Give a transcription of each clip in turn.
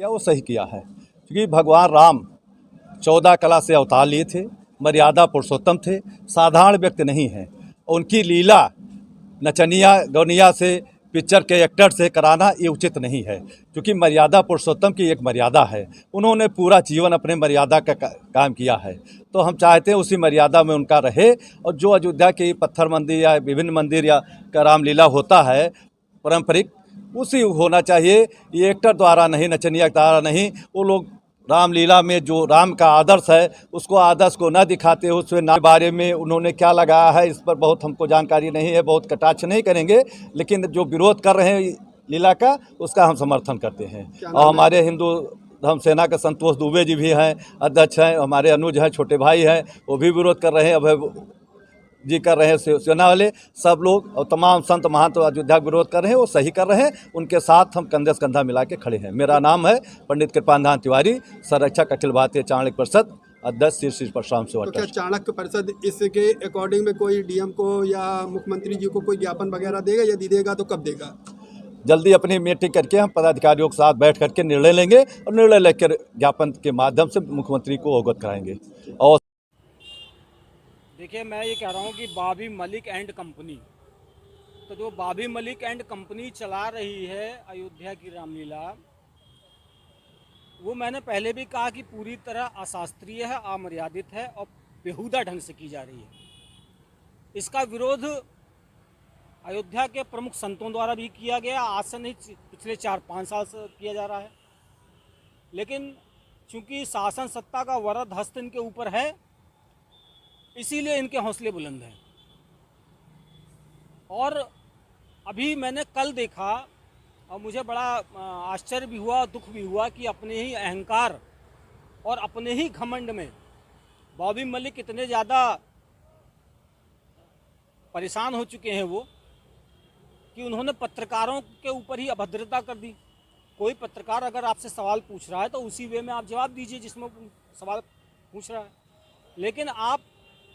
किया वो सही किया है, क्योंकि भगवान राम 14 कला से अवतार लिए थे, मर्यादा पुरुषोत्तम थे, साधारण व्यक्ति नहीं हैं। उनकी लीला नचनिया गौनिया से, पिक्चर के एक्टर से कराना ये उचित नहीं है, क्योंकि मर्यादा पुरुषोत्तम की एक मर्यादा है। उन्होंने पूरा जीवन अपने मर्यादा का काम किया है, तो हम चाहते हैं उसी मर्यादा में उनका रहे। और जो अयोध्या के पत्थर मंदिर या विभिन्न मंदिर या का रामलीला होता है पारंपरिक, उसी होना चाहिए। ये एक्टर द्वारा नहीं, नचनिया द्वारा नहीं। वो लोग रामलीला में जो राम का आदर्श है उसको आदर्श को न दिखाते हो, उसके बारे में उन्होंने क्या लगाया है इस पर बहुत हमको जानकारी नहीं है, बहुत कटाक्ष नहीं करेंगे। लेकिन जो विरोध कर रहे हैं लीला का, उसका हम समर्थन करते हैं। और हमारे हिंदू धर्म सेना के संतोष दुबे जी भी हैं, अध्यक्ष हैं, हमारे अनुज हैं, छोटे भाई हैं, वो भी विरोध कर रहे हैं। अभय जी कर रहे हैं, सेना वाले सब लोग और तमाम संत महंत अयोध्या विरोध कर रहे हैं, वो सही कर रहे हैं। उनके साथ हम कंधे से कंधा मिला के खड़े हैं। मेरा नाम है पंडित कृपानाथ तिवारी, संरक्षक अखिल भारतीय चाणक्य परिषद, अध्यक्ष श्री परशुराम सेवा ट्रस्ट। तो क्या चाणक्य परिषद इसके अकॉर्डिंग में कोई डीएम को या मुख्यमंत्री जी को कोई ज्ञापन वगैरह देगा? यदि देगा तो कब देगा? जल्दी अपनी मीटिंग करके हम पदाधिकारियों के साथ बैठ करके निर्णय लेंगे और निर्णय लेकर ज्ञापन के माध्यम से मुख्यमंत्री को अवगत कराएंगे। और देखिए, मैं ये कह रहा हूँ कि बाबी मलिक एंड कंपनी, तो जो बाबी मलिक एंड कंपनी चला रही है अयोध्या की रामलीला, वो मैंने पहले भी कहा कि पूरी तरह अशास्त्रीय है, अमर्यादित है और बेहुदा ढंग से की जा रही है। इसका विरोध अयोध्या के प्रमुख संतों द्वारा भी किया गया, आज से नहीं पिछले 4-5 साल से किया जा रहा है। लेकिन चूंकि शासन सत्ता का वरद हस्त इनके ऊपर है, इसीलिए इनके हौसले बुलंद हैं। और अभी मैंने कल देखा और मुझे बड़ा आश्चर्य भी हुआ, दुख भी हुआ कि अपने ही अहंकार और अपने ही घमंड में बॉबी मलिक इतने ज़्यादा परेशान हो चुके हैं वो, कि उन्होंने पत्रकारों के ऊपर ही अभद्रता कर दी। कोई पत्रकार अगर आपसे सवाल पूछ रहा है तो उसी वे में आप जवाब दीजिए जिसमें सवाल पूछ रहा है, लेकिन आप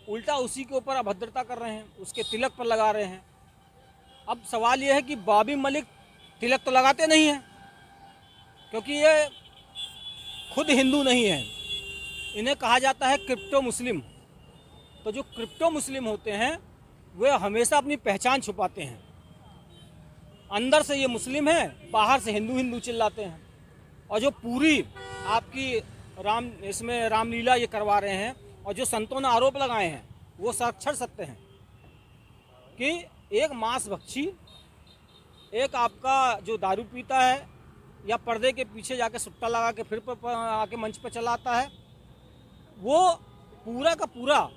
उल्टा उसी के ऊपर अभद्रता कर रहे हैं, उसके तिलक पर लगा रहे हैं। अब सवाल यह है कि बॉबी मलिक तिलक तो लगाते नहीं हैं, क्योंकि ये खुद हिंदू नहीं है। इन्हें कहा जाता है क्रिप्टो मुस्लिम। तो जो क्रिप्टो मुस्लिम होते हैं वे हमेशा अपनी पहचान छुपाते हैं। अंदर से ये मुस्लिम है, बाहर से हिंदू हिंदू चिल्लाते हैं। और जो पूरी आपकी इसमें रामलीला ये करवा रहे हैं, और जो संतों ने आरोप लगाए हैं वो साक्षर सत्य हैं कि एक मांस भक्षी, एक आपका जो दारू पीता है या पर्दे के पीछे जाके सुट्टा लगा के फिर आके मंच पर चला आता है, वो पूरा का पूरा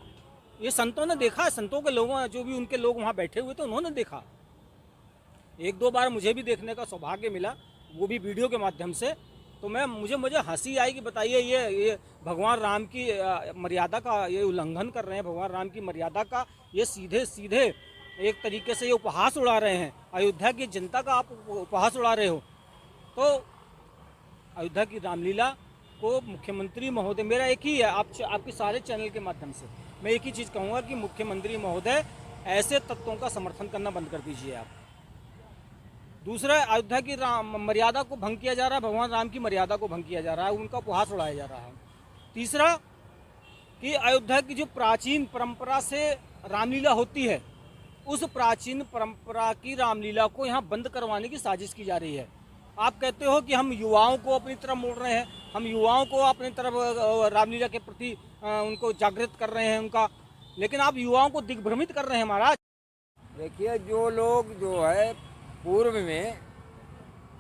ये संतों ने देखा है। संतों के लोगों, जो भी उनके लोग वहाँ बैठे हुए थे, उन्होंने देखा। 1-2 बार मुझे भी देखने का सौभाग्य मिला, वो भी वीडियो के माध्यम से। तो मुझे हंसी आई कि बताइए ये भगवान राम की मर्यादा का ये उल्लंघन कर रहे हैं, भगवान राम की मर्यादा का ये सीधे सीधे एक तरीके से ये उपहास उड़ा रहे हैं। अयोध्या की जनता का आप उपहास उड़ा रहे हो। तो अयोध्या की रामलीला को मुख्यमंत्री महोदय, मेरा एक ही है, आपके सारे चैनल के माध्यम से मैं एक ही चीज़ कहूँगा कि मुख्यमंत्री महोदय ऐसे तत्वों का समर्थन करना बंद कर दीजिए आप। दूसरा, अयोध्या की मर्यादा को भंग किया जा रहा है, भगवान राम की मर्यादा को भंग किया जा रहा है, उनका उपहास उड़ाया जा रहा है। तीसरा कि अयोध्या की जो प्राचीन परंपरा से रामलीला होती है, उस प्राचीन परंपरा की रामलीला को यहाँ बंद करवाने की साजिश की जा रही है। आप कहते हो कि हम युवाओं को अपनी तरफ मोड़ रहे हैं, हम युवाओं को अपनी तरफ रामलीला के प्रति उनको जागृत कर रहे हैं उनका, लेकिन आप युवाओं को दिग्भ्रमित कर रहे हैं महाराज। देखिए, जो लोग जो है पूर्व में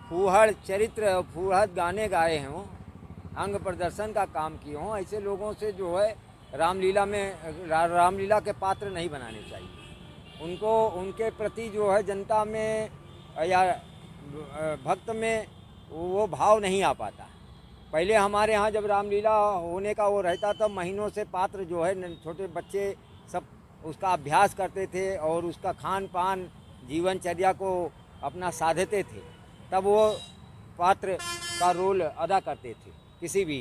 फूहड़ चरित्र और फूहड़ गाने गाए हों, अंग प्रदर्शन का काम किए हों, ऐसे लोगों से जो है रामलीला के पात्र नहीं बनाने चाहिए। उनको उनके प्रति जो है जनता में या भक्त में वो भाव नहीं आ पाता। पहले हमारे यहाँ जब रामलीला होने का वो रहता था, महीनों से पात्र जो है छोटे बच्चे सब उसका अभ्यास करते थे और उसका खान पान जीवनचर्या को अपना साधते थे, तब वो पात्र का रोल अदा करते थे। किसी भी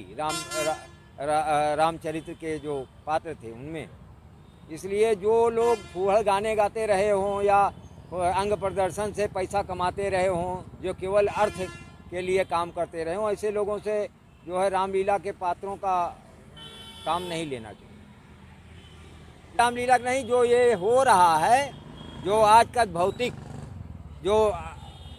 रामचरित्र के जो पात्र थे उनमें। इसलिए जो लोग फूहड़ गाने गाते रहे हों या अंग प्रदर्शन से पैसा कमाते रहे हों, जो केवल अर्थ के लिए काम करते रहे हों। ऐसे लोगों से जो है रामलीला के पात्रों का काम नहीं लेना चाहिए। रामलीला नहीं, जो ये हो रहा है, जो आज का भौतिक जो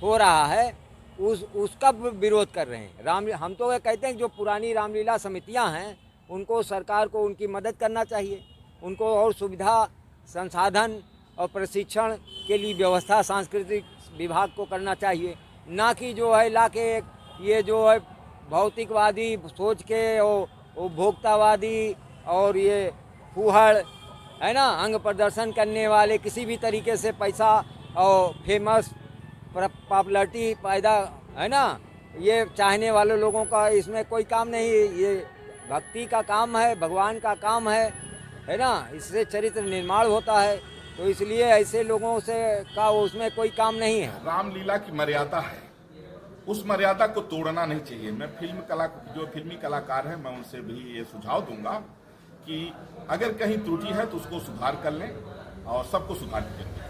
हो रहा है उसका विरोध कर रहे हैं। हम तो ये कहते हैं कि जो पुरानी रामलीला समितियां हैं उनको सरकार को उनकी मदद करना चाहिए, उनको और सुविधा संसाधन और प्रशिक्षण के लिए व्यवस्था सांस्कृतिक विभाग को करना चाहिए, ना कि जो है ला के ये जो है भौतिकवादी सोच के और उपभोक्तावादी और ये फूहड़ है ना, अंग प्रदर्शन करने वाले, किसी भी तरीके से पैसा और फेमस पॉपुलैरिटी पैदा है ना, ये चाहने वाले लोगों का इसमें कोई काम नहीं। ये भक्ति का काम है, भगवान का काम है ना, इससे चरित्र निर्माण होता है। तो इसलिए ऐसे लोगों से का उसमें कोई काम नहीं है। रामलीला की मर्यादा है, उस मर्यादा को तोड़ना नहीं चाहिए। मैं जो फिल्मी कलाकार हैं मैं उनसे भी ये सुझाव दूंगा कि अगर कहीं त्रुटि है तो उसको सुधार कर लें और सबको सुधार करें।